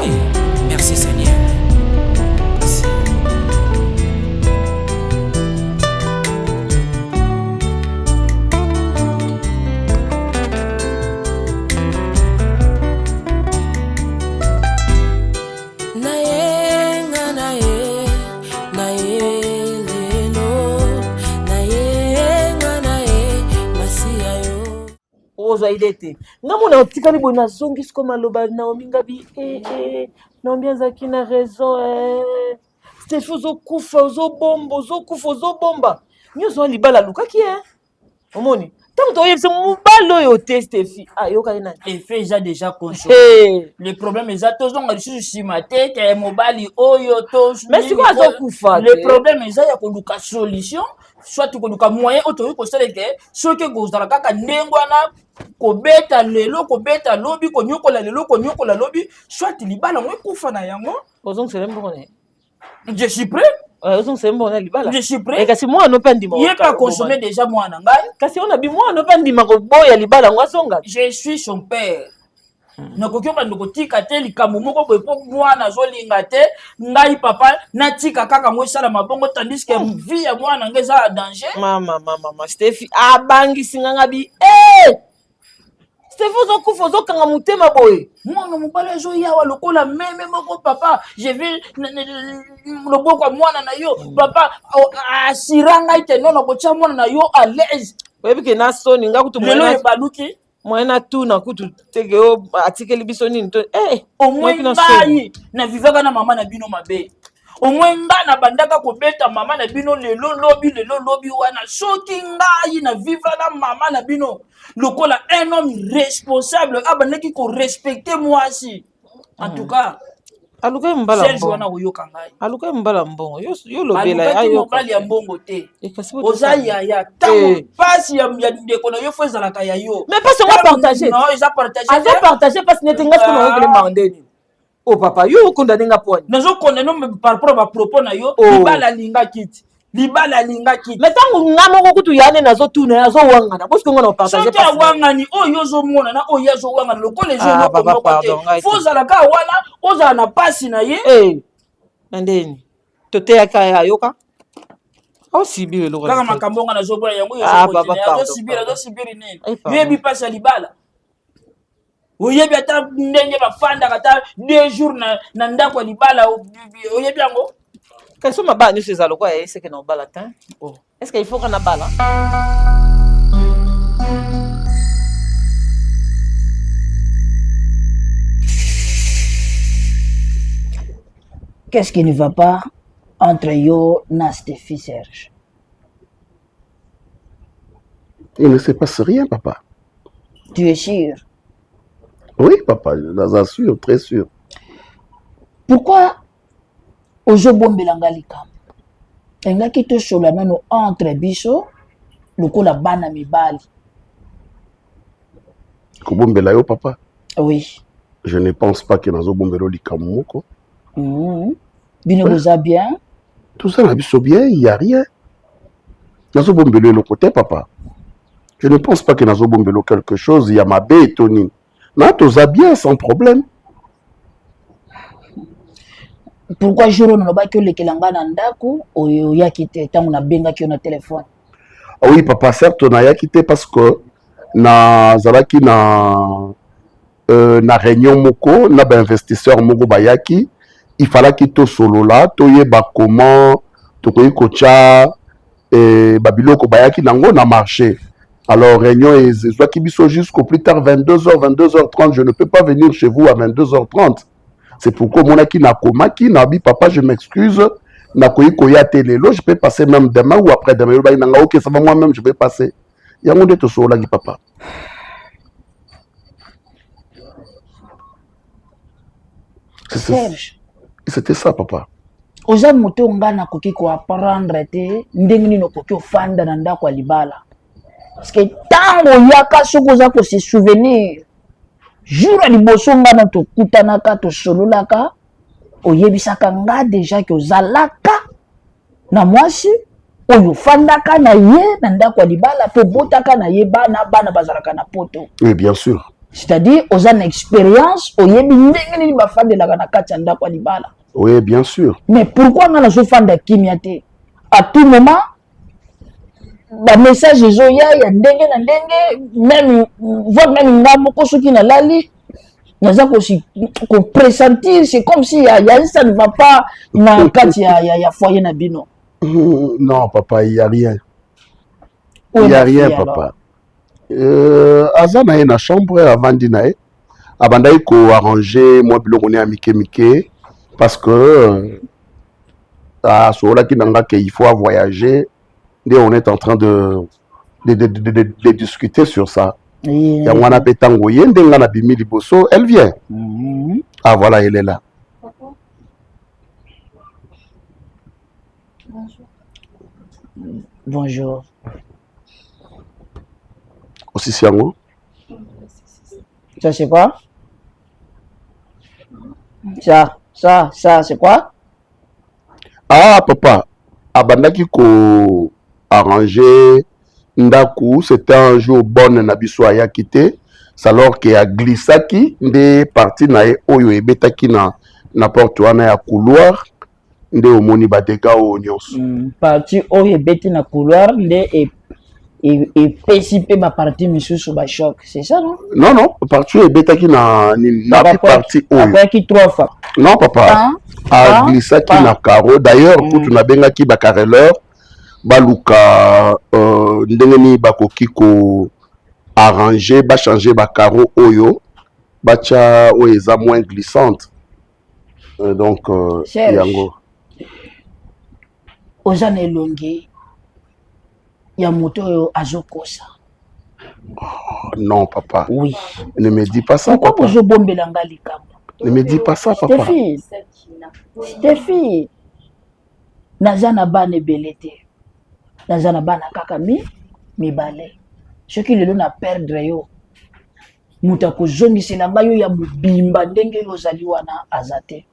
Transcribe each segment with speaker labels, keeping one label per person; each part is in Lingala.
Speaker 1: Hey, merci Seigneur. Merci.
Speaker 2: Idete ngamona otikali bona zongi sko maloba Naomi ngabi Naomi azaki na raison Steph ozokufa ozobomba nyonso libala lukaki omoni tant toyebisa mobalo oyo te Steph ayokali na
Speaker 3: effet déjà consommé le problème est tozonga lisusu nsima te ke mobali oyo to
Speaker 2: mais siko azokufa
Speaker 3: le problème eza ya koluka solution soit koluka moyen oyo toyi kosala ke soki kozala kaka ndenge wana kobeta lelo kobeta lobi konyokola lelo konyokola lobi soit libala ngo ekufa na yango
Speaker 2: ozongisa mbona
Speaker 3: je suis prêt
Speaker 2: ozongisa mbona libala
Speaker 3: je suis prêt
Speaker 2: kasi mwana opa ndima
Speaker 3: ye pas consommer déjà mwana ngai
Speaker 2: kasi ona bi mwana opa ndima koboya libala ngo azonga
Speaker 3: je suis son père nakoki obanda kotika te likambo moko boye mpo mwana azolinga te ngai papa natika kaka ngo esala mabongo tandis ke vie ya mwana ngai eza ya danger
Speaker 2: mama Steph abangisi nganga bi Steph ozokufa ozokanga motema boye
Speaker 3: mwana mobali azoyawa lokola meme moko papa je vais loboko ya mwana na yo papa asira ngai te nono kotya mwana na yo à l'aise
Speaker 2: oyebi ke na soni nga kutu
Speaker 3: lelo ebaluki
Speaker 2: mwana tuna kutu teke o atikeli biso nini to
Speaker 3: omwe ngai na vivaka na mama na bino mabe omwe ngai na bandaka kobeta mama na bino lelo lobi wana soki ngai na vivre na mama na bino lokola un homme responsable abandaki korespecte mwasi en tout cas
Speaker 2: aluka mbala
Speaker 3: mbongo wana oyoka ngai
Speaker 2: aluka mbala mbongo yo lobela
Speaker 3: ayo mobali ya mbongo te oza yaya tango pasi ya ndeko na yo fo ezalaka ya yo
Speaker 2: mais pas on partager
Speaker 3: non eza
Speaker 2: partager parce nete nga sikoyo oyokele mandeni oh papa yo okondane nga pwani
Speaker 3: nazokondane par rapport à bapropos na yo libala alingaki ti libala alingaki
Speaker 2: mais ntango nga moko kutu yane nazotuna azowangana bosiko nga na opartage
Speaker 3: soki awangani oyo ozomona na oyo azowangana lokola ezoyokomoko te fo ozalaka wana ozala na pasi na ye
Speaker 2: nandeni toteyaka ayoka osibiri loko
Speaker 3: kaka makambo nga nazobona yango azosibiri nini yoyebi pasi ya libala oyebi ata ndenge bafandaka ata 2 jours na ndako ya libala oyebi yango
Speaker 2: kasi mabala nyonso eza lokwa eseke na obala te est ce que il faut kana bala
Speaker 4: qu'est-ce qui ne va pas entre yo na Steph Serge?
Speaker 5: Il ne se passe rien, papa.
Speaker 4: Tu es sûr?
Speaker 5: Oui, papa, je suis très sûr.
Speaker 4: Pourquoi ozobombelanga likambo engaki tosolola nano entre biso lokola bana mibali
Speaker 5: kobombela yo papa?
Speaker 4: Oui.
Speaker 5: Je ne pense pas que nazobombela likambo moko.
Speaker 4: Bino boza bien?
Speaker 5: Tout ça na biso bien, il y a rien. Nazobombela le côté papa. Je ne pense pas que nazobombela quelque chose, il y a ma baie et Tony. Na toza bien sans problème.
Speaker 4: Pourquoi jour on ba ki olekelanga na ndako oyo yaki te tango na benga ki na téléphone?
Speaker 5: Ah oui papa, certes on a yaki te parce que na zalaki na réunion moko na ba investisseur moko ba yaki, il fallait que to solo là to yeba comment to koyi kocha babiloko ba yaki nango na marché. Alors réunion et soit qui biso jusqu'au plus tard 22h 30, je ne peux pas venir chez vous à 22h30. C'est pourquoi mon aki na komaki na bi papa je m'excuse na koyi koya telelo je peux passer même demain ou après demain OK ça va moi même je vais passer yango de to sola ki papa
Speaker 4: Serge
Speaker 5: c'était ça papa
Speaker 4: oza moto ngana koki ko apprendre te ndenge nino koki ofanda na ndako libala parce que tango yaka soko za ko se souvenir jour à liboso ngana to kutanaka to sololaka oyebisaka nga déjà que ozalaka na mwasi oyo fandaka na ye na ndako libala to botaka na ye bana bazalaka na poto.
Speaker 5: Oui bien sûr.
Speaker 4: c'est-à-dire oza na expérience oyebi ndenge nini bafandelaka na kati ya ndako ya libala.
Speaker 5: Oui, bien sûr.
Speaker 4: Mais pourquoi nga nazofanda kimia te? À tout moment ba message ezoya ya ndenge na ndenge, même voire même nga moko soki nalali naza ko pressentir, c'est comme si ça ne va pas na kati ya foyer na bino.
Speaker 5: Non, papa, il n'y a rien.
Speaker 4: Il
Speaker 5: n'y a rien, papa. Aza na ye na chambre avant dîner, abandai ko arranger moi biloko ne amike parce que sur la qui nanga que il faut voyager, et on est en train de discuter sur ça. Il y a wana petango yende ngana bimi liboso, elle vient. Ah voilà, elle est là.
Speaker 4: Bonjour.
Speaker 5: Aussi Siango.
Speaker 4: Ça c'est quoi? Ça c'est quoi?
Speaker 5: Ah papa, abandaki ko arranger ndaku, c'était un jour bonne na biso aya quitté, alors que a glissaki nde parti na e oyo ebetaki na porte wana ya couloir nde omoni ba dégâts o nyonso.
Speaker 4: Parti oyo ebeti na couloir nde et pécipé ma partie misusu ba choc, c'est ça non?
Speaker 5: Non, parti ebetaki na partie oyo.
Speaker 4: Après qui 3 fois.
Speaker 5: Non papa. A glissaki na carreau. D'ailleurs, kutu na bengaki ba carreleur baluka ndenge ni bakoki ko arranger, ba changer ba carreau oyo, ba cha oyo eza moins glissante. Donc yango.
Speaker 4: Ozana elongi ya moto oyo azokosa.
Speaker 5: Non papa.
Speaker 4: Oui.
Speaker 5: Ne me dis pas ça.
Speaker 4: Pourquoi vous bombela nga likambo?
Speaker 5: Ne me dis pas ça papa.
Speaker 4: Stéphie. Nazana bana belete. Nazana bana kaka mibale. Soki lelo na perdre yo. Muta ko zongisela nga yo ya mobimba ndenge ozali wana azate.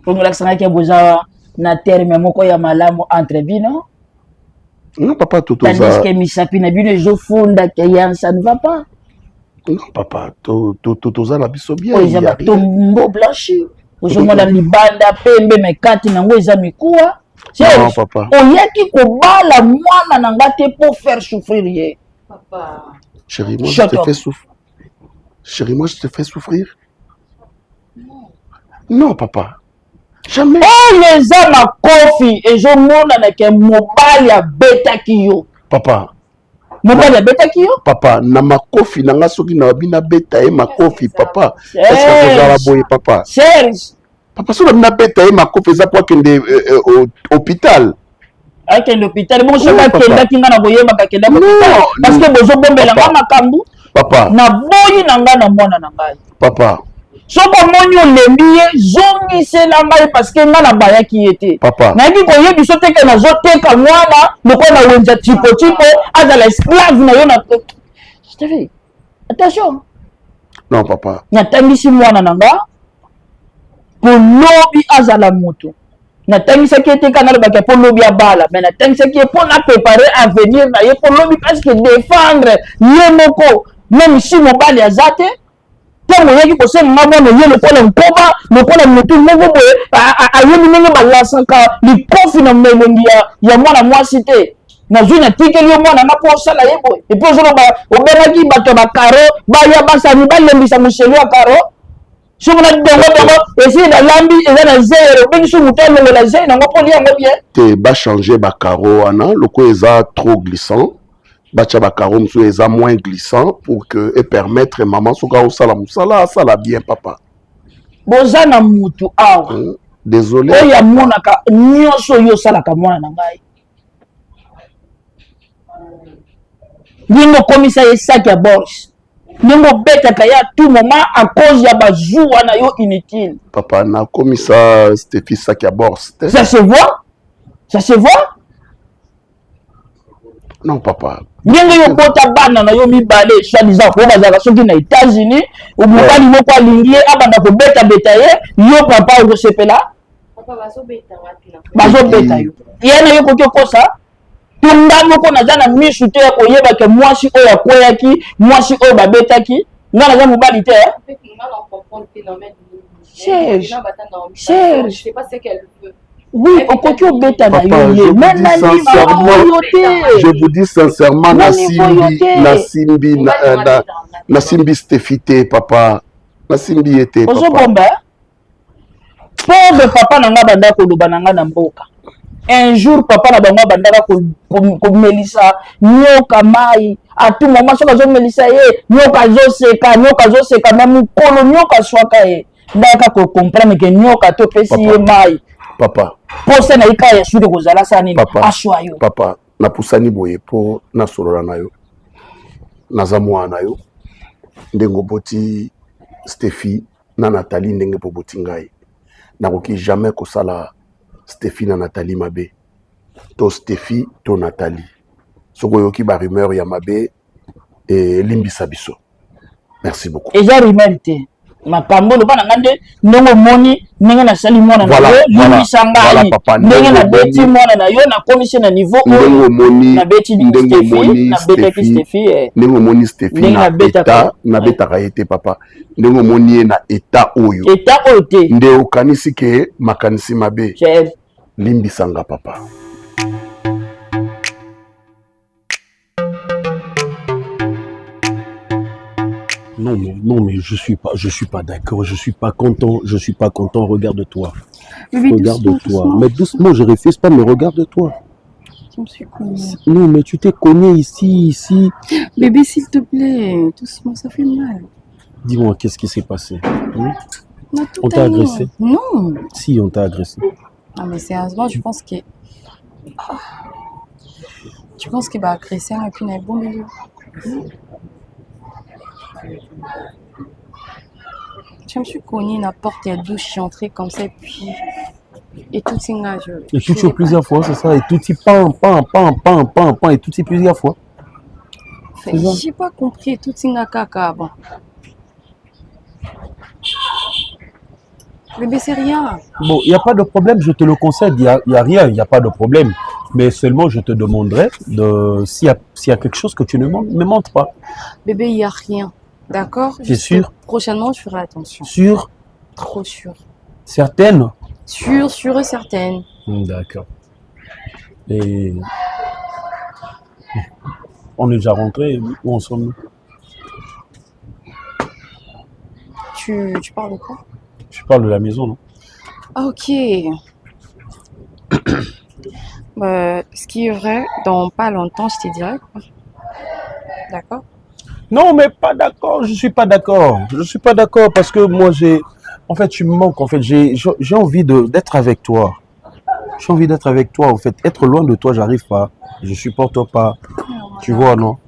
Speaker 4: Pour l'accent qui boza na terme moko ya malamu entre bino.
Speaker 5: Non papa tout ça.
Speaker 4: Tandis que misapi na bino ezo funda que ça ne va pas.
Speaker 5: Non papa tout ça la biso bien.
Speaker 4: Il y a tombo blanchi. Ozomona libanda pembe mekati nango eza mikuwa.
Speaker 5: Non papa.
Speaker 4: Oyaki ko bala mwana nanga te pour faire souffrir ye.
Speaker 2: Papa.
Speaker 5: Chérie, moi je te fais souffrir. Chérie, moi je te fais souffrir. Non papa. Jamais.
Speaker 4: Les hommes à kofi et je mona na ke mobali ya betaki yo.
Speaker 5: Papa.
Speaker 4: Mobali ya betaki yo?
Speaker 5: Papa, na makofi na nga soki na bina beta e makofi papa. Est-ce que vous avez boye papa?
Speaker 4: Serge.
Speaker 5: Papa so na bina beta e makofi za pour kende hôpital.
Speaker 4: Avec l'hôpital bon je pas kenda kinga na boye makakenda hôpital parce que bozo bombela nga makambu.
Speaker 5: Papa.
Speaker 4: Na boyi na nga na mwana na ngai.
Speaker 5: Papa.
Speaker 4: Soko moni olembi ye zongisela ngai parce que nga na bayaki ete.
Speaker 5: Papa.
Speaker 4: Nayaki koyebi so teke nazoteka mwana loko na wenza tipo azala esclave na yo na Stéphie. Attention.
Speaker 5: Non papa.
Speaker 4: Natangisi mwana na nga po lobi azala moto. Natangisaki ete kana lobaki po lobi abala mais natangisaki po na préparer avenir na ye po lobi parce que défendre ye moko même si mobali azate. Tant que vous savez, maman, le pôle en combat, le pôle en moto, le pôle à yéminer la sanka, le prof dans mes mondia, il y a moi la moi cité. Na zone tique yo moi na pour ça la yebo. Et puis ozolo ba obelaki bato ba karo, ba ya basa ni ba lembisa muselo a karo. So mona dongo essayer na lambi eza na zero, bengi so mutalo la zero na ngopoli yango bien.
Speaker 5: Te ba changer ba karo ana, loko eza trop glissant. Bacha bakaro mso eza moins glissant pour que et permettre maman soka au sala musala sala bien papa.
Speaker 4: Bozana mutu awa.
Speaker 5: Désolé.
Speaker 4: Oya monaka nyonso yo sala ka mwana na ngai. Ningo komisa esaki ya Boris. Ningo betaka ya tout moment à cause ya bazou wana yo inutile.
Speaker 5: Papa na komisa Stéphie saki ya Boris.
Speaker 4: Ça se voit? Ça se voit?
Speaker 5: Non papa.
Speaker 4: Ndenge yo bota bana na yo mibale soi-disant ko bazaka soki na États-Unis ou mobali moko alingi abanda ko beta ye yo papa o sepela.
Speaker 2: Papa bazo beta wapi na.
Speaker 4: Bazo beta yo. Yana yo ko kosa. Tunga moko naza na misu te ya koyeba ke mwasi oyo akweyaki, mwasi oyo babetaki. Nga naza mobali te. Serge. Serge. Oui, okoki obeta na yo ye. Mais
Speaker 5: je vous dis sincèrement, Nasimbi Stéphie te, papa. Nasimbi ete, papa.
Speaker 4: Ozobomba. Pauvre papa nanga banda koloba nanga na mboka. Un jour papa na bango bandaka komelisa nyoka mai. À tout moment soka zo melisa ye, nyoka zo seka na mukolo nyoka swaka ye. Ndaka ko comprendre que nyoka to pesi ye mai.
Speaker 5: Papa.
Speaker 4: Posa na ika ya shude kozala sani ashwa yo.
Speaker 5: Papa, na pusani boye po na solola na yo. Naza mwana yo. Ndengo boti Stéphie na Nathalie ndenge po boti ngai. Nakoki jamais kosala Stéphie na Nathalie mabe. To Stéphie to Nathalie. Soko yoki ba rumeur ya mabe et limbisa biso. Merci beaucoup.
Speaker 4: Et j'ai rumeur te. Makambo lo bana ngande ndongo moni ndenge na sali mwana na yo limbisa ngai. Ndenge na beti mwana na yo na commission na niveau
Speaker 5: ndenge moni
Speaker 4: na beti Stéphie na beti Stéphie.
Speaker 5: Ndenge moni Stéphie na beta na beta kaete papa. Ndenge moni na état oyo.
Speaker 4: État oyo te.
Speaker 5: Nde okanisi ke makanisi mabe. Limbisanga papa.
Speaker 6: Non, mais je suis pas d'accord, je suis pas content, regarde-toi. Regarde-toi. Mais doucement, je refuse pas, mais regarde-toi.
Speaker 7: Je me suis cognée.
Speaker 6: Non, mais tu t'es cogné ici.
Speaker 7: Bébé, s'il te plaît, doucement, ça fait mal.
Speaker 6: Dis-moi, qu'est-ce qui s'est passé? On t'a agressé?
Speaker 7: Non.
Speaker 6: Si, on t'a agressé.
Speaker 7: Non, mais sérieusement, je pense que... Tu penses qu'il va agresser un puis un bon milieu? Je me suis cognée la porte et douche, je suis entrée comme ça, et puis... Et tout ça,
Speaker 6: et tout ça plusieurs fois, c'est ça? Et tout ça, pan, et tout ça plusieurs fois?
Speaker 7: J'ai pas compris, tout ça, caca, bon. Bébé, c'est rien.
Speaker 6: Bon, il n'y a pas de problème, je te le concède, il n'y a rien, il n'y a pas de problème. Mais seulement, je te demanderai s'il y a quelque chose que tu ne me montres pas.
Speaker 7: Bébé, il n'y a rien. D'accord?
Speaker 6: T'es sûr?
Speaker 7: Prochainement, je ferai attention.
Speaker 6: Sûr?
Speaker 7: Trop sûr.
Speaker 6: Certaine?
Speaker 7: Sûre et certaine.
Speaker 6: D'accord. Et... On est déjà rentré, où en sommes-nous?
Speaker 7: Tu parles de quoi?
Speaker 6: Je parle de la maison, non?
Speaker 7: Ah, ok. Ce qui est vrai, dans pas longtemps, je te dirai. D'accord?
Speaker 6: Non, mais pas d'accord. Je suis pas d'accord. Je suis pas d'accord parce que moi, en fait, tu me manques. En fait, j'ai envie d'être avec toi. J'ai envie d'être avec toi. En fait, être loin de toi, j'arrive pas. Je supporte pas. Tu vois, non?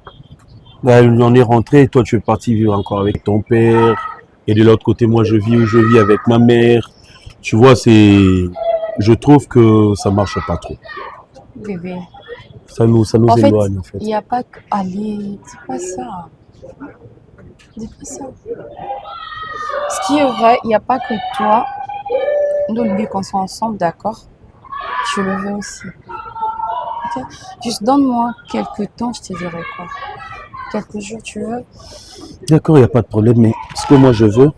Speaker 6: Là, on est rentré. Toi, tu es parti vivre encore avec ton père. Et de l'autre côté, moi, je vis avec ma mère. Tu vois, je trouve que ça marche pas trop.
Speaker 7: Bébé.
Speaker 6: Ça nous éloigne, en fait.
Speaker 7: Il n'y a pas que... Allez, dis pas ça. Dis pas ça. Ce qui est vrai, il n'y a pas que toi. Nous, le but qu'on soit ensemble, d'accord? Je le veux aussi. Okay? Juste donne-moi quelques temps, je te dirai quoi. Quelques jours, tu veux?
Speaker 6: D'accord, il n'y a pas de problème, mais ce que moi je veux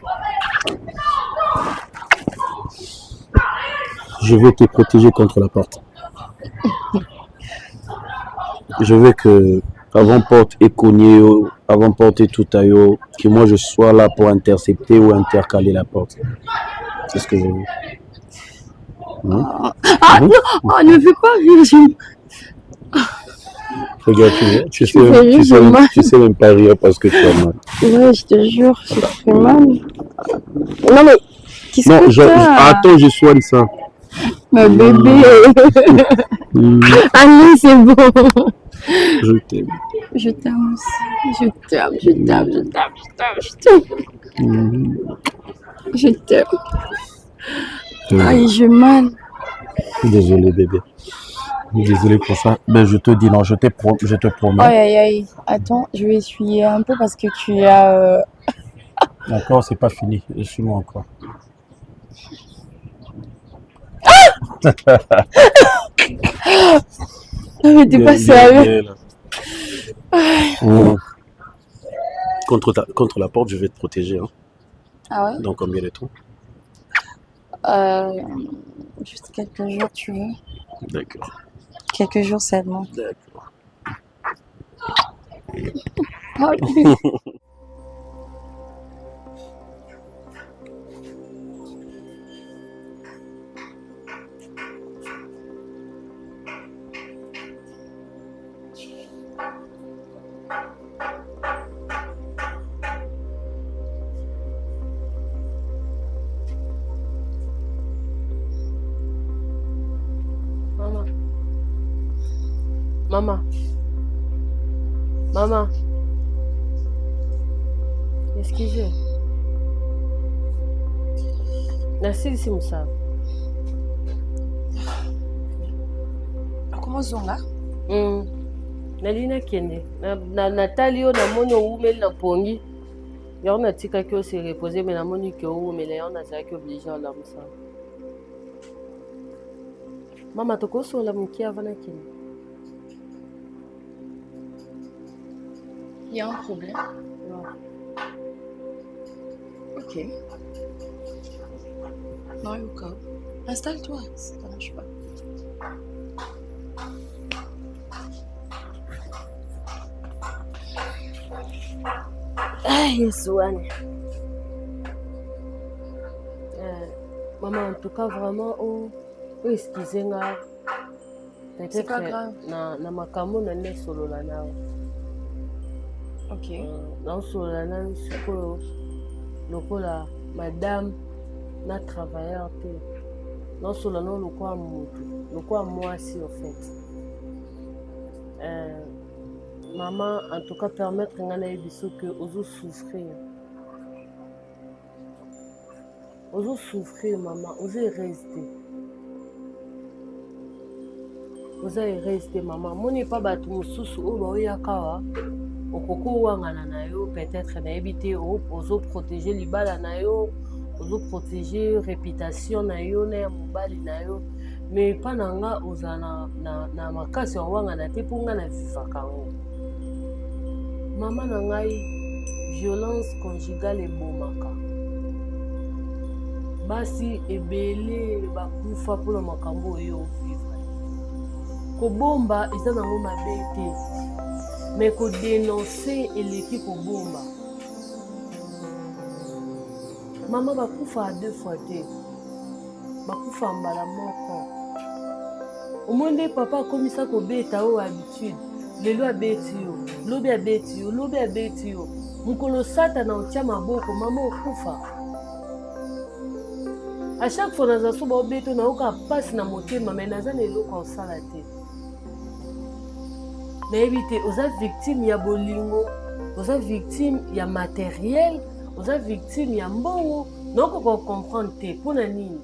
Speaker 6: te protéger contre la porte. Je veux que avant porte et cogner, avant porte et tout ailleurs, que moi je sois là pour intercepter ou intercaler la porte. C'est ce que je veux.
Speaker 7: Non, ne fais pas rire.
Speaker 6: Regarde, tu sais même pas rire parce que tu as mal.
Speaker 7: Ouais, je te jure, j'ai fait mal. Non mais, qu'est-ce que t'as?
Speaker 6: Attends, je soigne ça.
Speaker 7: Ma bébé. Allez, c'est bon.
Speaker 6: Je t'aime.
Speaker 7: Je t'aime aussi. Je t'aime. Aïe, j'ai mal.
Speaker 6: Désolé, bébé. Désolé pour ça. Mais je te dis non, je te promets.
Speaker 7: Aïe. Attends, je vais essuyer un peu parce que tu as...
Speaker 6: D'accord, c'est pas fini. Essuie-moi encore.
Speaker 7: Non, mais t'es pas sérieux.
Speaker 6: Là. Contre la porte, je vais te protéger. Hein.
Speaker 7: Ah ouais?
Speaker 6: Dans combien de temps?
Speaker 7: Juste quelques jours, tu veux?
Speaker 6: D'accord.
Speaker 7: Quelques jours seulement.
Speaker 6: D'accord.
Speaker 7: Oh,
Speaker 2: Maman. Maman. Maman. Excusez. Nasilisi musala.
Speaker 7: comment zonga?
Speaker 2: Nali nakende. Natali yo namoni owumeli na pongi. Yango natikaki ose repose me namoni ke owumela yango nazalaki oblige olamusa. Mama tokosola moke avant nakende.
Speaker 7: Il y a un problème. Ok. Non, Yuka. Installe-toi, ça ne marche pas.
Speaker 2: Ah, Yesouane. Maman, en tout cas, vraiment, excusez-moi.
Speaker 7: C'est pas grave.
Speaker 2: Na makambo na ne solo la nao.
Speaker 7: Ok.
Speaker 2: Na solo la nao siko lokola madame na travailleur te. Na solo na lokola mutu, lokola mwasi en fait. Maman, en tout cas, permettre ngana ebiso que ozo souffrir. Ozo souffrir, maman, ozo rester. Ozo rester, maman. Moni pas batu mususu o ba oyakawa. Okoko wangana na yo peut-être na ebité ozo protéger libala na yo, ozo protéger réputation na yo na mobali na yo. Mais pas nanga ozana na makasi wangana te ponga na vivaka ngo. Maman na ngai violence conjugale ebomaka. Basi ebele bakufa mpona makambo oyo ovivre. Kobomba eza nango mabe te. Mais kodenonce eleki kobomba. Maman bakufa à 2 fois te. Bakufa mbala moko. Omonde papa akomisa kobeta oyo habitude. Lelo abeti yo, lobi abeti yo, lobi abeti yo. Mukolo sata na otia maboko, mama okufa. À chaque fois naza so ba obeto na oka passe na motema mais naza na eloko osala te. Na ebite oza victime ya bolingo, oza victime ya matériel, oza victime ya mbongo, noko ko comprendre te pona nini.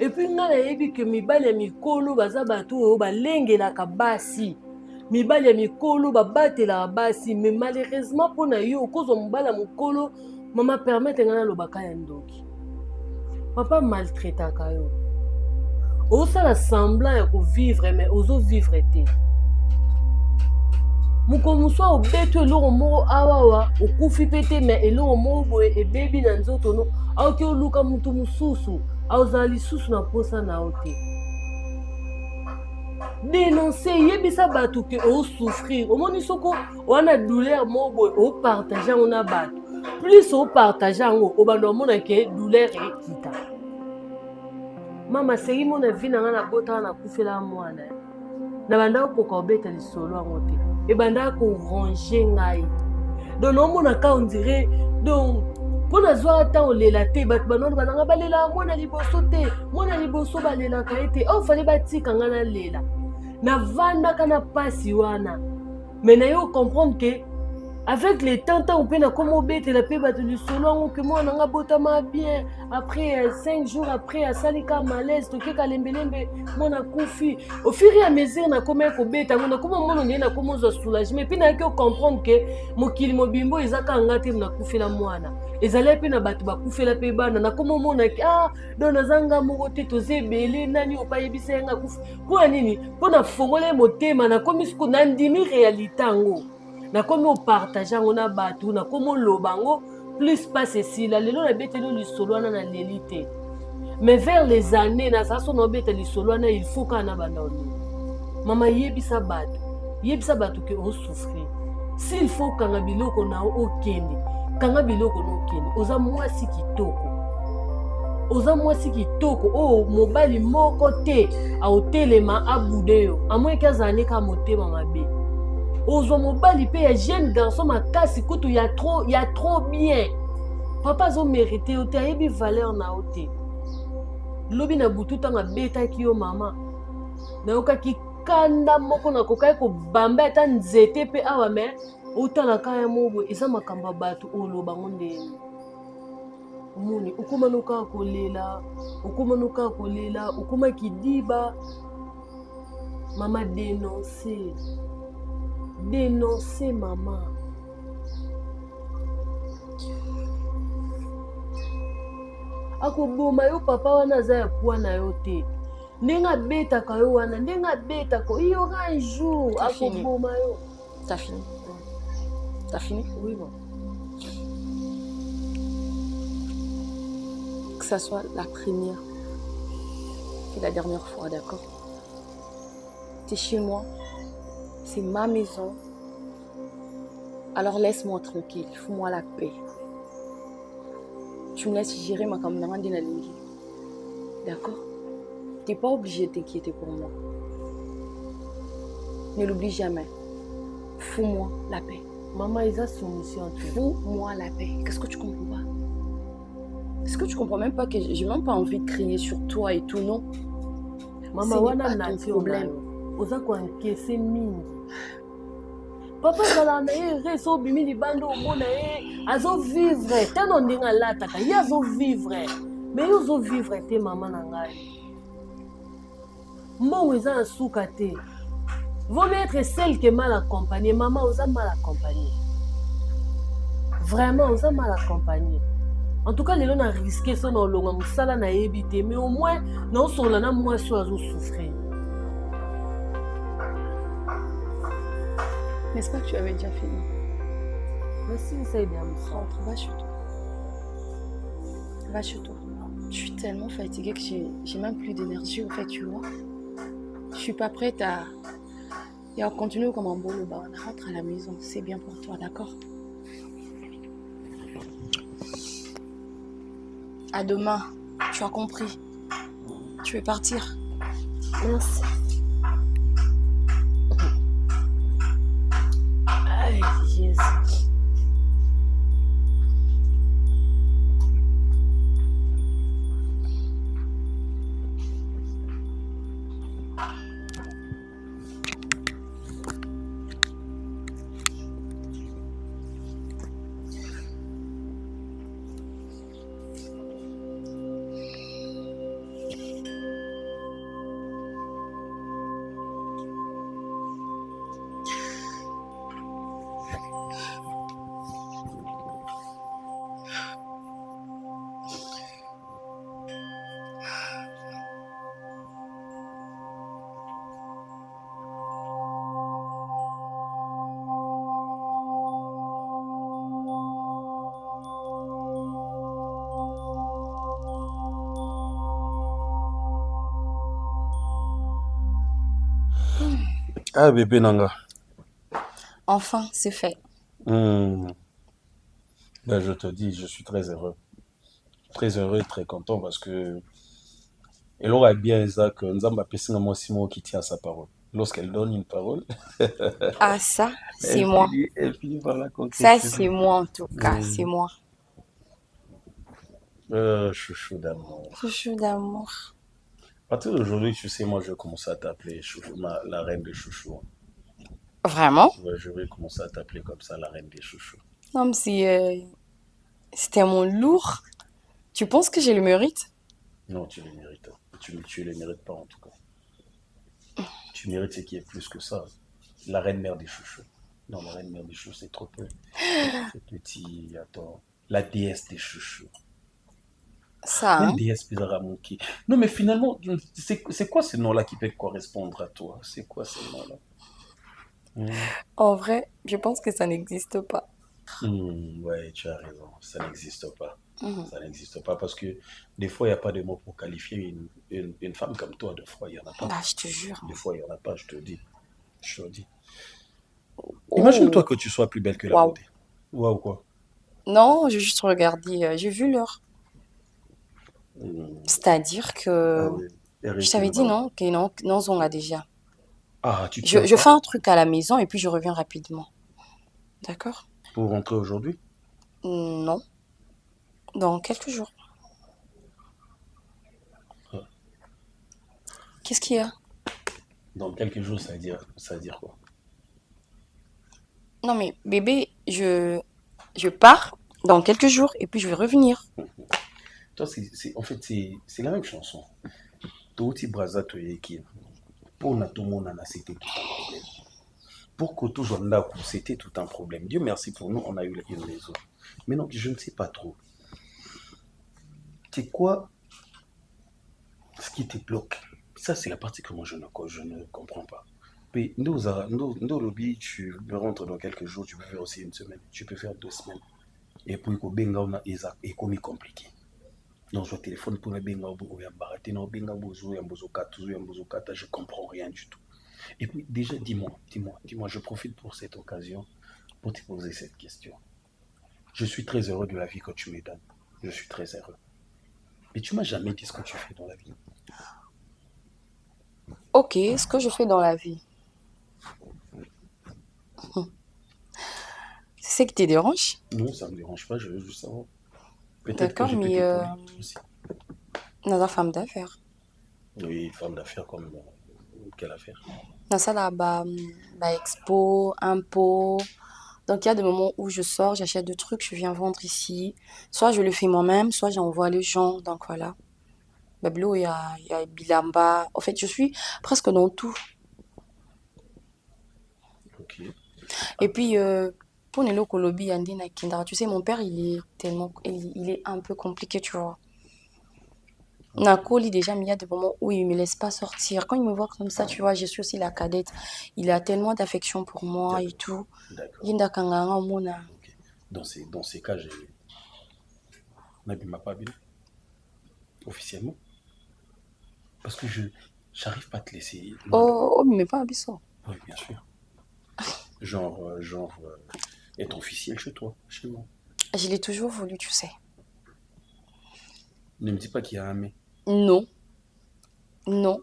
Speaker 2: Et puis nga na yebi que mibali ya mikolo baza bato oyo balengelaka basi. Mibali ya mikolo babatelaka basi, mais malheureusement mpona yo kozwa mobali ya mokolo mama permettre nga na lobaka ya ndoki. Papa maltraitaka yo. Osala semblant ya kovivre mais ozovivre te. Moko muswa obeto eloko moko awawa okufi pe te mais eloko moko boye ebebi na nzoto no aoki oluka mutu mosusu aozala lisusu na posa na yo te. Dénoncer yebisa bato ke osouffrir omoni soko wana douleur moko boye opartage yango na bato plus opartage yango obanda omona ke douleur ekita. Mama seri mona vi na nga na botaka na kufela mwana na banda okoka obeta lisolo yango te ebanda korange ngai donc naomona ka on dirait donc mpo nazwa ata olela te bato banano bananga balela mwana liboso te mwana liboso balelaka ye te ofale batika nga na lela navandaka na pasi wana me na yo comprendre ke avec les tantins on peut na comme obetela pe bato lisolo yango ke mwana nga botama bien après 5 jours après asalika malaise tokeka lembelembe mwana kufi au fur et à mesure nakoma kobeta yango nakoma mona ndenge nakoma ozwa soulagement epuis nayaki ocomprendre ke mokili mobimbo ezaka nga te nakufela mwana ezali mpe na bato bakufela mpe bana nakoma omonaki don nazanga moko te toza ebele nani opayebisa yanga kufa mpona nini mpo na fongola motema nakomi siko nandimi réalité yango nakomi opartage yango na bato nakomi oloba yango plus passe esila lelo nabeteli lisolo wana na leli te mais vers les années nazala so naobeta lisolo wana il faut kaka na banda olelo mama yebisa bato ke osouffrir s'il faut kanga biloko na okende kanga biloko na okende oza mwasi kitoko oyo mobali moko te aotelema abude yo amweki azala ne kaka motema mabe ozwa mobali mpe ya jeune garçon makasi kutu ya trop bien papa azomérite yo te ayebi valeur na yo te lobi na butu ntango abetaki yo mama nayokaki kanda moko nakokaki kobamba ata nzete mpe awa me otalaka ya mobo eza makambo ya bato olobango ndenge omoni okomana kaka kolela okomaki diba mama dénoncer mama akoboma yo papa wana aza ya poa na yo te ndenge abetaka yo wana ndenge abetaka il y aura un jour akoboma yo.
Speaker 7: T'as fini? T'as fini?
Speaker 2: Oui, bon.
Speaker 7: Que ça soit la première et la dernière fois, d'accord? T'es chez moi, c'est ma maison. Alors laisse-moi tranquille, fous-moi la paix. Tu me laisses gérer ma caméra de la ligne. D'accord? T'es pas obligé de t'inquiéter pour moi. Ne l'oublie jamais. Fous-moi la paix.
Speaker 2: Maman, ils ont soumission.
Speaker 7: Fous-moi la paix. Qu'est-ce que tu comprends pas? Est-ce que tu comprends même pas que j'ai même pas envie de crier sur toi et tout, non?
Speaker 2: Maman,
Speaker 7: ce n'est pas ton problème.
Speaker 2: Oza ko encaisser mingi. Papa zala na ye reso bimi di bando omona ye azo vivre tano ndinga lataka ye azo vivre mais yo zo vivre te mama na ngai mbongo eza na suka te vaut mieux être celle qui est mal accompagnée. Maman oza mal accompagnée vraiment oza mal accompagnée. En tout cas lelo na risqué so na olonga mosala na yebi te mais au moins na osola na mwasi azo souffrir.
Speaker 7: N'est-ce pas que tu avais déjà fini?
Speaker 2: Merci, ça est bien.
Speaker 7: Rentre, va chez toi. Va chez toi. Je suis tellement fatiguée que j'ai même plus d'énergie, au fait, tu vois. Je suis pas prête à continuer comme un beau le bas. Rentre à la maison, c'est bien pour toi, d'accord? À demain, tu as compris. Tu veux partir?
Speaker 2: Merci. Jésus.
Speaker 6: Ah, bébé Nanga.
Speaker 7: Enfin, c'est fait.
Speaker 6: Ben, je te dis, je suis très heureux. Très heureux et très content parce que elle aura bien ça que Nzamba Pessina Mosimo qui tient sa parole. Lorsqu'elle donne une parole,
Speaker 7: Ah, ça, c'est moi.
Speaker 6: Elle finit par la
Speaker 7: Ça,
Speaker 6: concrétiser.
Speaker 7: c'est moi, en tout cas. C'est moi.
Speaker 6: Chouchou d'amour.
Speaker 7: Chouchou d'amour.
Speaker 6: À partir d'aujourd'hui, tu sais, moi, je vais commencer à t'appeler Chouchou, la reine de Chouchou.
Speaker 7: Vraiment?
Speaker 6: Ouais, je vais commencer à t'appeler comme ça, la reine des chouchous.
Speaker 7: Non, mais c'était mon lourd. Tu penses que j'ai le mérite?
Speaker 6: Non, tu les mérites. Tu les mérites pas en tout cas. Tu mérites ce qui est plus que ça. La reine mère des chouchous. Non, la reine mère des chouchous, c'est trop peu. C'est petit, attends. La déesse des chouchous.
Speaker 7: Ça,
Speaker 6: La
Speaker 7: hein?
Speaker 6: déesse Bizarramoki. Non, mais finalement, c'est quoi ce nom-là qui peut correspondre à toi? C'est quoi ce nom-là?
Speaker 7: En vrai, je pense que ça n'existe pas.
Speaker 6: Ouais, tu as raison. Ça n'existe pas.
Speaker 7: Mhm.
Speaker 6: Ça n'existe pas parce que des fois, il n'y a pas de mots pour qualifier une femme comme toi. Des fois, il n'y en a pas.
Speaker 7: Bah, je te jure.
Speaker 6: Des fois, il n'y en a pas, je te dis. Je te dis. Imagine-toi
Speaker 7: Oh,
Speaker 6: que tu sois plus belle que la
Speaker 7: waouh.
Speaker 6: beauté. Waouh, quoi.
Speaker 7: Non, j'ai juste regardé, j'ai vu l'heure.
Speaker 6: Hmm.
Speaker 7: C'est-à-dire
Speaker 6: Ah
Speaker 7: que
Speaker 6: oui.
Speaker 7: je
Speaker 6: Eric
Speaker 7: t'avais dit
Speaker 6: Nabao.
Speaker 7: non, que non, non, on l'a déjà.
Speaker 6: Ah, tu tiens
Speaker 7: Je
Speaker 6: ça
Speaker 7: fais un truc à la maison et puis je reviens rapidement. D'accord?
Speaker 6: pour rentrer aujourd'hui?
Speaker 7: Non, dans quelques jours.
Speaker 6: Ah.
Speaker 7: Qu'est-ce qu'il y a?
Speaker 6: Dans quelques jours, ça veut dire quoi?
Speaker 7: Non, mais bébé, je pars dans quelques jours et puis je vais revenir.
Speaker 6: Toi, en fait, c'est la même chanson. Touti Braza Toyeki. Pour Natomonana, c'était tout un problème. Pour Koto Jondaku, c'était tout un problème. Dieu merci pour nous, on a eu une maison. Mais non, je ne sais pas trop. C'est quoi ce qui te bloque? Ça, c'est la partie que moi, je ne comprends pas. Mais nous, lobby, tu rentres dans quelques jours, tu peux faire aussi une semaine, tu peux faire 2 semaines. Et puis, on a et comme compliqué. Donc, je téléphone pour le benga ou yambarate, non, benga bozo, yambozokata, je comprends rien du tout. Et puis, déjà, dis-moi, je profite pour cette occasion pour te poser cette question. Je suis très heureux de la vie que tu me donnes. Je suis très heureux. Mais tu m'as jamais dit ce que tu fais dans la vie.
Speaker 7: Ok, ce que je fais dans la vie, c'est ce qui te dérange?
Speaker 6: Non, ça ne me dérange pas, je veux juste savoir. Peut-être que
Speaker 7: D'accord,
Speaker 6: j'ai pu
Speaker 7: mais
Speaker 6: t'épauler aussi.
Speaker 7: dans la femme d'affaires.
Speaker 6: Oui, femme d'affaires comme quelle affaire?
Speaker 7: Dans ça là, bah, expo, impôt. Donc il y a des moments où je sors, j'achète des trucs, je viens vendre ici. Soit je le fais moi-même, soit j'envoie les gens. Donc voilà. Bablo, il y a Bilamba. En fait, je suis presque dans tout.
Speaker 6: Ok.
Speaker 7: Et puis, pour Nelo Kolobi, Andina Kindara, tu sais, mon père, il est un peu compliqué, tu vois. Nakoli, déjà, mais il y a des moments où il me laisse pas sortir. Quand il me voit comme ça, tu vois, je suis aussi la cadette. Il a tellement d'affection pour moi et tout.
Speaker 6: D'accord.
Speaker 7: Yinda Kanganga Mona.
Speaker 6: Ok. Dans ces cas, Nabi m'a pas vu officiellement. Parce que je j'arrive pas à te laisser.
Speaker 7: Oh, mais pas Abisso.
Speaker 6: Oui, bien sûr. Genre, être officiel chez toi, chez moi.
Speaker 7: Je l'ai toujours voulu, tu sais.
Speaker 6: Ne me dis pas qu'il y a un mais.
Speaker 7: Non, non.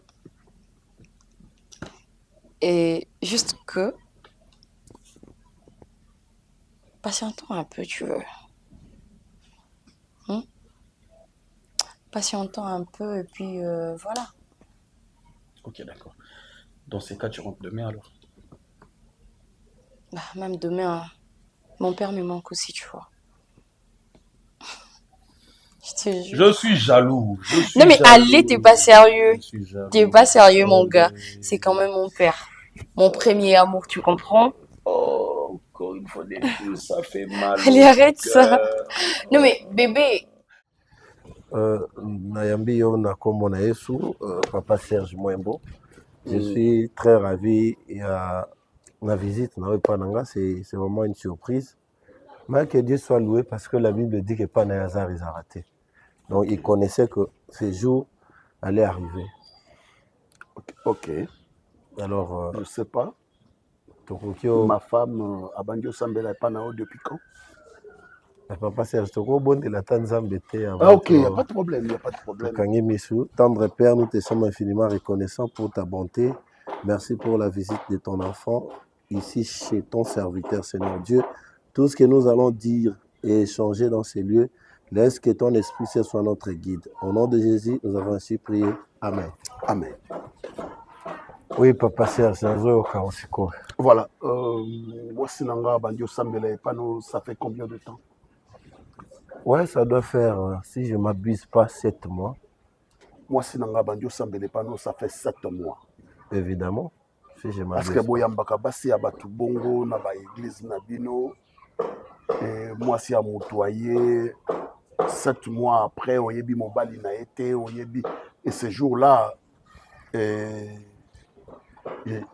Speaker 7: Et juste que, patientons un peu, tu veux. Hein? Patientons un peu et puis voilà.
Speaker 6: Ok, d'accord. Dans ces cas, tu rentres demain alors.
Speaker 7: Bah, même demain, mon père me manque aussi, tu vois. Je te jure.
Speaker 6: Je suis jaloux.
Speaker 7: Non mais allez, t'es pas sérieux.
Speaker 6: Je suis jaloux.
Speaker 7: T'es pas sérieux, mon
Speaker 6: Oh,
Speaker 7: gars.
Speaker 6: mais-
Speaker 7: C'est quand même mon père. Mon premier amour, tu comprends?
Speaker 6: Oh, encore une fois des plus, ça fait mal.
Speaker 7: Allez,
Speaker 6: au
Speaker 7: arrête ça.
Speaker 6: cœur.
Speaker 7: Non mais bébé,
Speaker 8: Nayambi yo na kombo na Yesu, papa Serge Mwembo. Je suis très ravi à ma visite na Pananga, c'est vraiment une surprise. Mais que Dieu soit loué parce que la Bible dit que pas na hasard ils ont raté. Donc il connaissait que ce jour allait arriver.
Speaker 5: Ok,
Speaker 8: Alors
Speaker 5: je sais pas.
Speaker 8: Tokokio,
Speaker 5: Ma femme, Abandio Sambela, est pas là depuis quand?
Speaker 8: papa Serge Toko bon de la Tanzambie
Speaker 5: Ah ok, il n'y a pas de problème, il n'y a pas de problème.
Speaker 8: Tokangi Missou, tendre Père, nous te sommes infiniment reconnaissants pour ta bonté. Merci pour la visite de ton enfant ici chez ton serviteur, Seigneur Dieu. Tout ce que nous allons dire et échanger dans ces lieux, laisse que ton Esprit Saint soit notre guide. Au nom de Jésus, nous avons ainsi prié. Amen.
Speaker 5: Amen.
Speaker 8: Oui, Papa Serge, nazoyoka osiko.
Speaker 5: Voilà. Moi, Sinanga, Bandio Sambele, Pano, ça fait combien de temps?
Speaker 8: Ouais, ça doit faire, si je ne m'abuse pas, 7 mois.
Speaker 5: Moi, Sinanga, Bandio Sambele, Pano, ça fait 7 mois.
Speaker 8: Évidemment, si je
Speaker 5: Parce
Speaker 8: m'abuse
Speaker 5: que
Speaker 8: pas.
Speaker 5: Boyambaka Basi, Abatu Bongo, Naba Église Nabino, et moi, si à Moutouaye, 7 mois après, Oyebi Mobali n'a été, Oyebi. Et ce jour-là,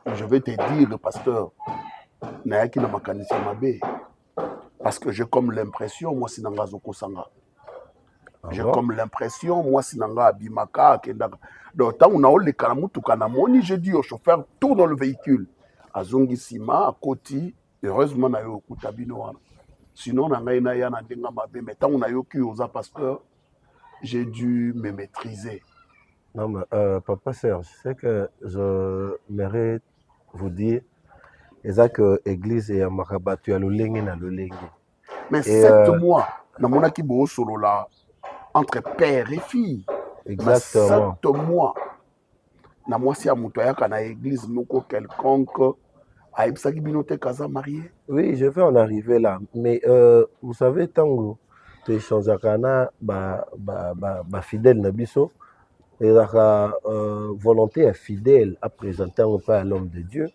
Speaker 5: je vais te dire, le pasteur, Nayaki na makanisi Mabe. Parce que j'ai comme l'impression, moi, si Nanga Zoko Sanga. J'ai comme l'impression, moi, si Nanga Abimaka, Kendaka. Donc, tant on a les Kanamutu Kanamoni, j'ai dit au chauffeur, tourne dans le véhicule. À Zongi Sima, à Koti, heureusement, na yo Kutabino. Sinon, Nanga Inaya na Denga Mabe. Mais tant on a yo Kyoza, pasteur, j'ai dû me maîtriser.
Speaker 8: Non, mais Papa Serge, je sais que je mérite vous dire, c'est que l'église est à Marabatu à Lulengue na Lulengue.
Speaker 5: Mais 7 mois, na monaki bo solo là, entre père et fille.
Speaker 8: Exactement.
Speaker 5: 7 mois. Na moi si à Moutoyaka na église moko quelconque, a Ipsaki Binote Kaza marié.
Speaker 8: Oui, je vais en arriver là. Mais vous savez, tant que tu échanges avec un fidèle Nabiso, et la volonté est fidèle à présenter un pas à l'homme de Dieu.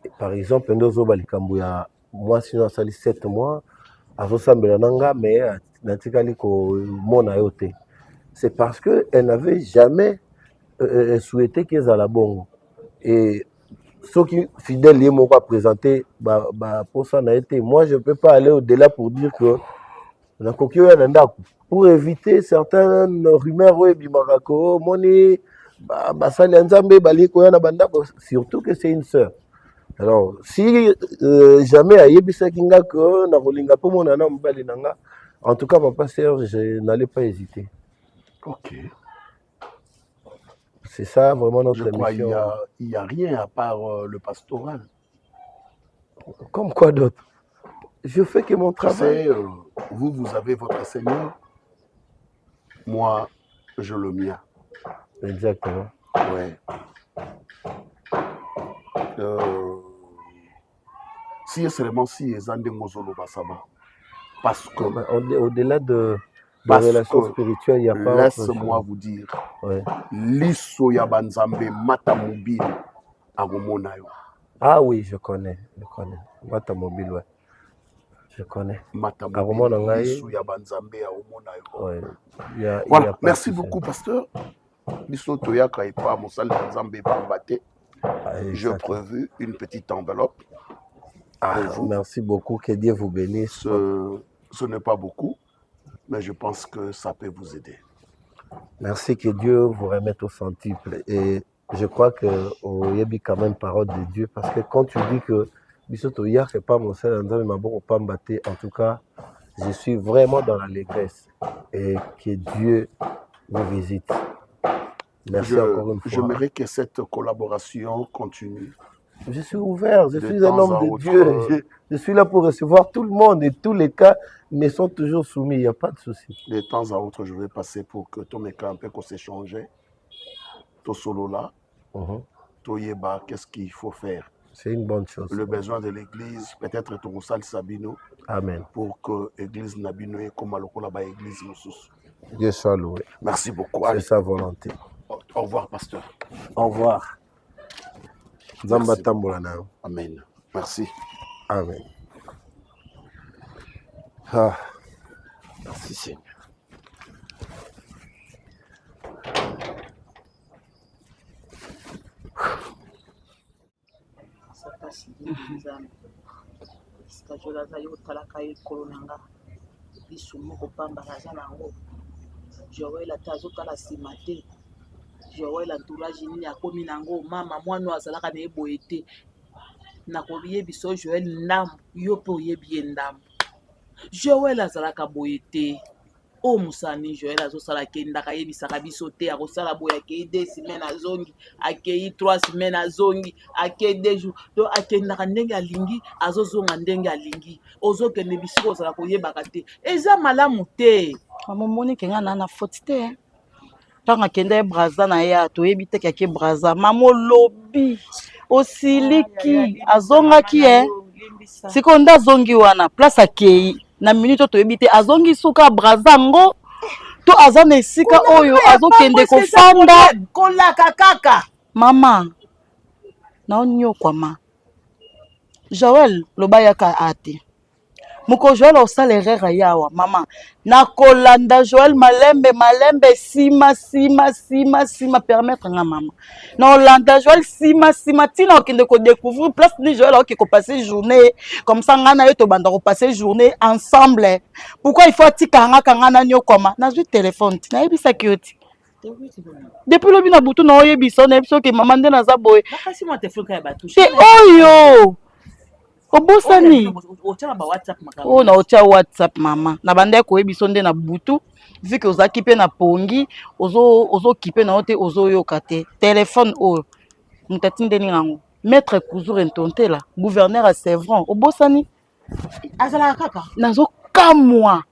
Speaker 8: Et par exemple, moi, sinon, ça 7 mois, à Rosambelananga, mais c'est parce qu'elle n'avait jamais souhaité qu'ils aient la bonne. Et ceux qui fidèles, ils m'ont présenté pour ça. Moi, je ne peux pas aller au-delà pour dire que pour éviter certaines rumeurs, surtout que c'est une sœur. Alors, si jamais à Yebisa Kinga que na rolinga pour mon anam balinanga, en tout cas, Papa Serge, je n'allais pas hésiter.
Speaker 5: Ok.
Speaker 8: C'est ça vraiment notre
Speaker 5: Je crois
Speaker 8: mission.
Speaker 5: Il n'y a rien à part le pastoral.
Speaker 8: Comme quoi d'autre? Je fais que mon travail.
Speaker 5: Vous avez votre Seigneur. Moi, je le mien.
Speaker 8: Exactement.
Speaker 5: Ouais. Si seulement si les Andé Mozolo Basaba. Parce que.
Speaker 8: Au-delà de relations spirituelles, il n'y a pas.
Speaker 5: Laisse-moi vous dire. Lisso Yabanzambe Matamobile à Gomonayo.
Speaker 8: Ah oui, je connais. Matamobile, ouais. Je connais.
Speaker 5: Matamobile. Voilà, merci beaucoup, pasteur. Lisso Toyaka et pas Moussal Banzambe Bambate. J'ai prévu une petite enveloppe.
Speaker 8: Merci beaucoup, que Dieu vous bénisse.
Speaker 5: Ce n'est pas beaucoup, mais je pense que ça peut vous aider.
Speaker 8: Merci, que Dieu vous remette au centuple. Et je crois qu'il y a quand même parole de Dieu, parce que quand tu dis que Bissoto Yak n'est pas mon seul endroit, mais bon, pas m'battre, en tout cas, je suis vraiment dans l'allégresse. Et que Dieu vous visite. Merci encore une fois.
Speaker 5: J'aimerais que cette collaboration continue.
Speaker 8: Je suis ouvert, je suis un homme de Dieu. Je suis là pour recevoir tout le monde et tous les cas me sont toujours soumis, il n'y a pas de souci.
Speaker 5: De temps à autre, je vais passer pour que ton écran un peu qu'on s'échange. Ton solo là, Toyeba, qu'est-ce qu'il faut faire?
Speaker 8: C'est une bonne chose.
Speaker 5: Le besoin de l'église, peut-être Torosal Sabino.
Speaker 8: Amen.
Speaker 5: Pour que l'église Nabino et comme à l'église Moussous.
Speaker 8: Dieu soit loué.
Speaker 5: Merci beaucoup.
Speaker 8: C'est sa volonté.
Speaker 5: Au revoir, pasteur.
Speaker 8: Au revoir.
Speaker 5: Amen. Merci.
Speaker 8: Amen.
Speaker 5: Merci, Seigneur.
Speaker 2: Joël entourage nini akomi nango mama mwana azalaka na eboye te nakoyebi biso Joël ndambo yo mpe oyebi ye ndambo Joël azalaka boye te o musani Joël azosala kendaka yebisaka biso te akosala boye akei 2 semaines azongi akei 3 semaines azongi akei 2 jours donc akendaka ndenge alingi azozonga ndenge alingi ozokende bisika ozala koyebaka te eza malamu te
Speaker 7: amomoni kenga na faute te
Speaker 9: Tanga kende braza na ya toyebi te kake braza mamo lobi osiliki azongaki siko nda zongi wana place akei na minute toyebi te azongi suka braza ngo to aza na esika oyo azokende kofanda
Speaker 2: kolaka kaka
Speaker 9: mama naonyokwama Joël lobayaka ate moko Joël osala erreur yawa mama nakolanda Joël malembe sima permettre nga mama na olanda Joël sima tina okende ko découvrir place ni Joël ok ko passer journée comme ça nga na yo to banda ko passer journée ensemble pourquoi il faut atika nga na nyokoma na zwi téléphone tina yebisa kioti depuis lobi na butu na oyebisa na ebiso ke mama nde naza boye te oyo obosani o na otia WhatsApp mama na bande koyebiso nde na butu vu que ozaki pe na pongi ozo kipe na ote ozo yoka te téléphone oyo mutati ndeni ngango maître Kuzure Ntontela gouverneur à Sevron obosani
Speaker 2: azala kaka
Speaker 9: nazo kamwa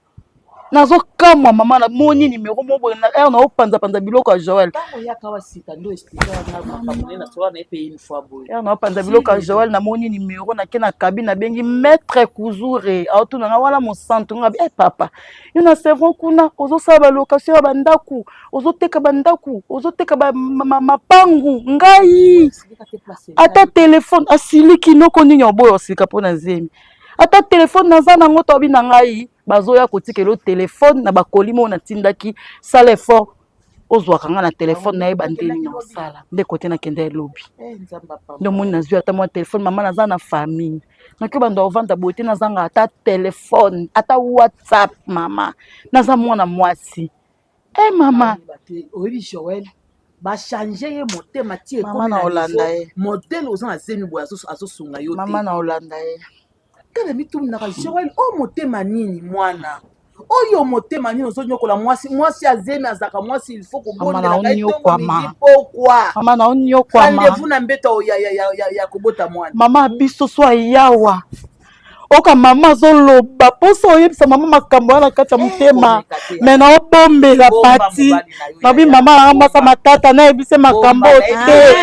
Speaker 9: mama na moni numéro mo boye na na opanza biloko ya Joël na opanza biloko ya Joël na moni numéro na ke na cabine na bengi maître Kuzure auto na wala mo santu ngabi papa yo na Sevron kuna ozo sala location ya bandaku ozo teka mapangu ngai ata téléphone asiliki noko nini oboyo sika pona zemi ata téléphone naza nango tobi na ngai bazoya kotikelo téléphone na bakolimo na tindaki sala effort ozwaka nga na téléphone na ye bandeli na osala nde kote na kende lobi ndo moni nazwi ata mwa téléphone mama naza na famille naki bando ovanda boye te nazanga ata téléphone ata WhatsApp mama naza mwana mwasi mama
Speaker 2: oyebi Joël changer ye motema tie
Speaker 9: mama na olanda ye
Speaker 2: modèle oza na zemi boye azosunga yo te
Speaker 9: mama na olanda ye
Speaker 2: kana mitumnaka Joël o motema nini mwana oyo motema nini ozonyokola mwasi azemi azaka mwasi il faut kobonela
Speaker 9: mama na onyokwama
Speaker 2: rendez-vous na mbeto ya kobota mwana
Speaker 9: mama biso so ayawa oka mama azoloba poso oyebisa mama makambo wana kati ya motema me na obombela pati nabi mama nanga mwasa matata nayebise makambo te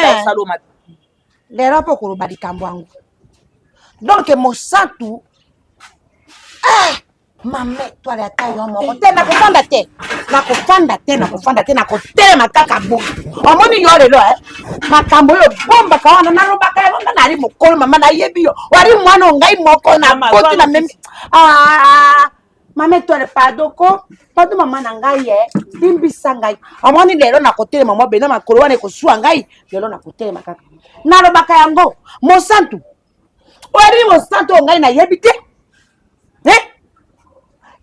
Speaker 10: lero mpo koloba likambo yango donc mosantu mame twale ata yo moko te nakofanda te nakotelema kaka boye omoni yo lelo makambo oyo bombaka wana nalobaka yango nga nali mokolo mama nayebi yo wali mwana ongai moko na koti na memi mame twale pado mama na ngai limbisa ngai omoni lelo nakotelema mwa bena makolo wana ekosua ngai lelo nakotelema kaka nalobaka yango mosantu wali mosantu ongai nayebi te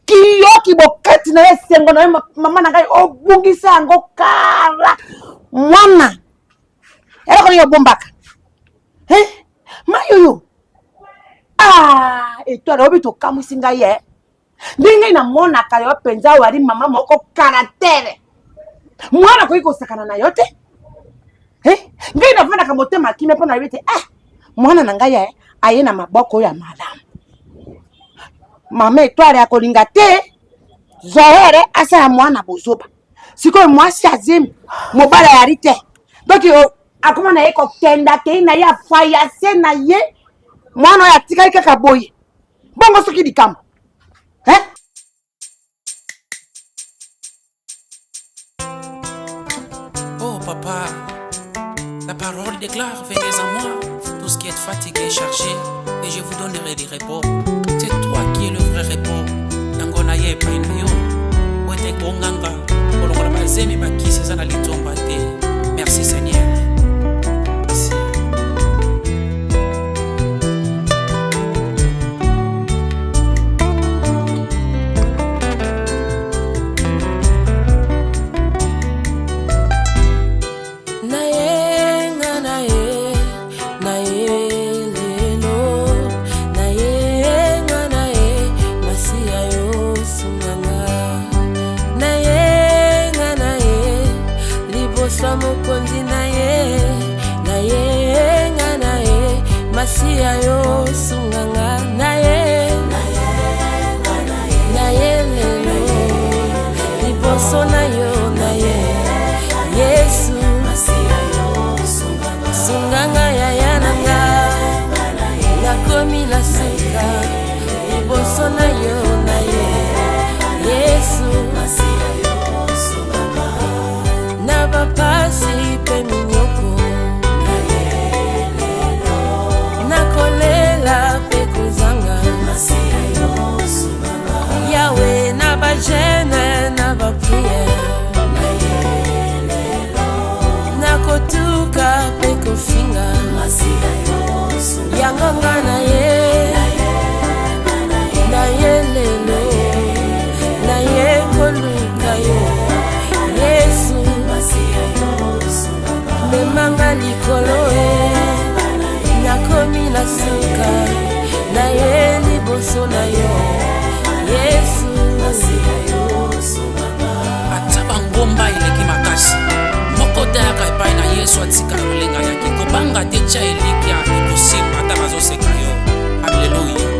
Speaker 10: kiyoki bokati na ye sengo na ye mama na ngai obungisa yango kala mwana eloko nini obombaka mayoyo etwale obi tokamwisi ngai ye ndenge ngai namonaka yo mpenza wali mama moko karatere mwana koki kosakana na yo te ngai navandaka motema kimia mpo na yebi te mwana na ngai aye na maboko oyo ya malamu mama etwale akolinga te Joël asala mwana bozoba sikoyo mwasi azemi mobala yali te donc akoma na ye kokenda kei na ye afayase na ye mwana oyo atikali kaka boye bongo soki likambo
Speaker 1: Oh papa, la parole déclare, venez à moi, tout ce qui est fatigué et chargé, et je vous donnerai des repos. C'est toi qui es le vrai repos. Nangona ye pa inyo, wete konganga, kolongola bazemi bakisi sana litomba te. Merci Seigneur. Merci.
Speaker 11: Naye na yo na ye Yesu na bapasi pe minyoko na kolela pe kozanga Yawe na bajene na bapriere na kotuka pe kofinga yangonga na ye lelo na ye koluka yo Yesu memanga likolo nakomi na suka na ye liboso na yo Yesu
Speaker 1: ataba ngomba eleki makasi moko dayaka epai na Yesu atika lolenga yaki kobanga te tya eliki ya ekosimba ata bazoseka yo. Alleluya.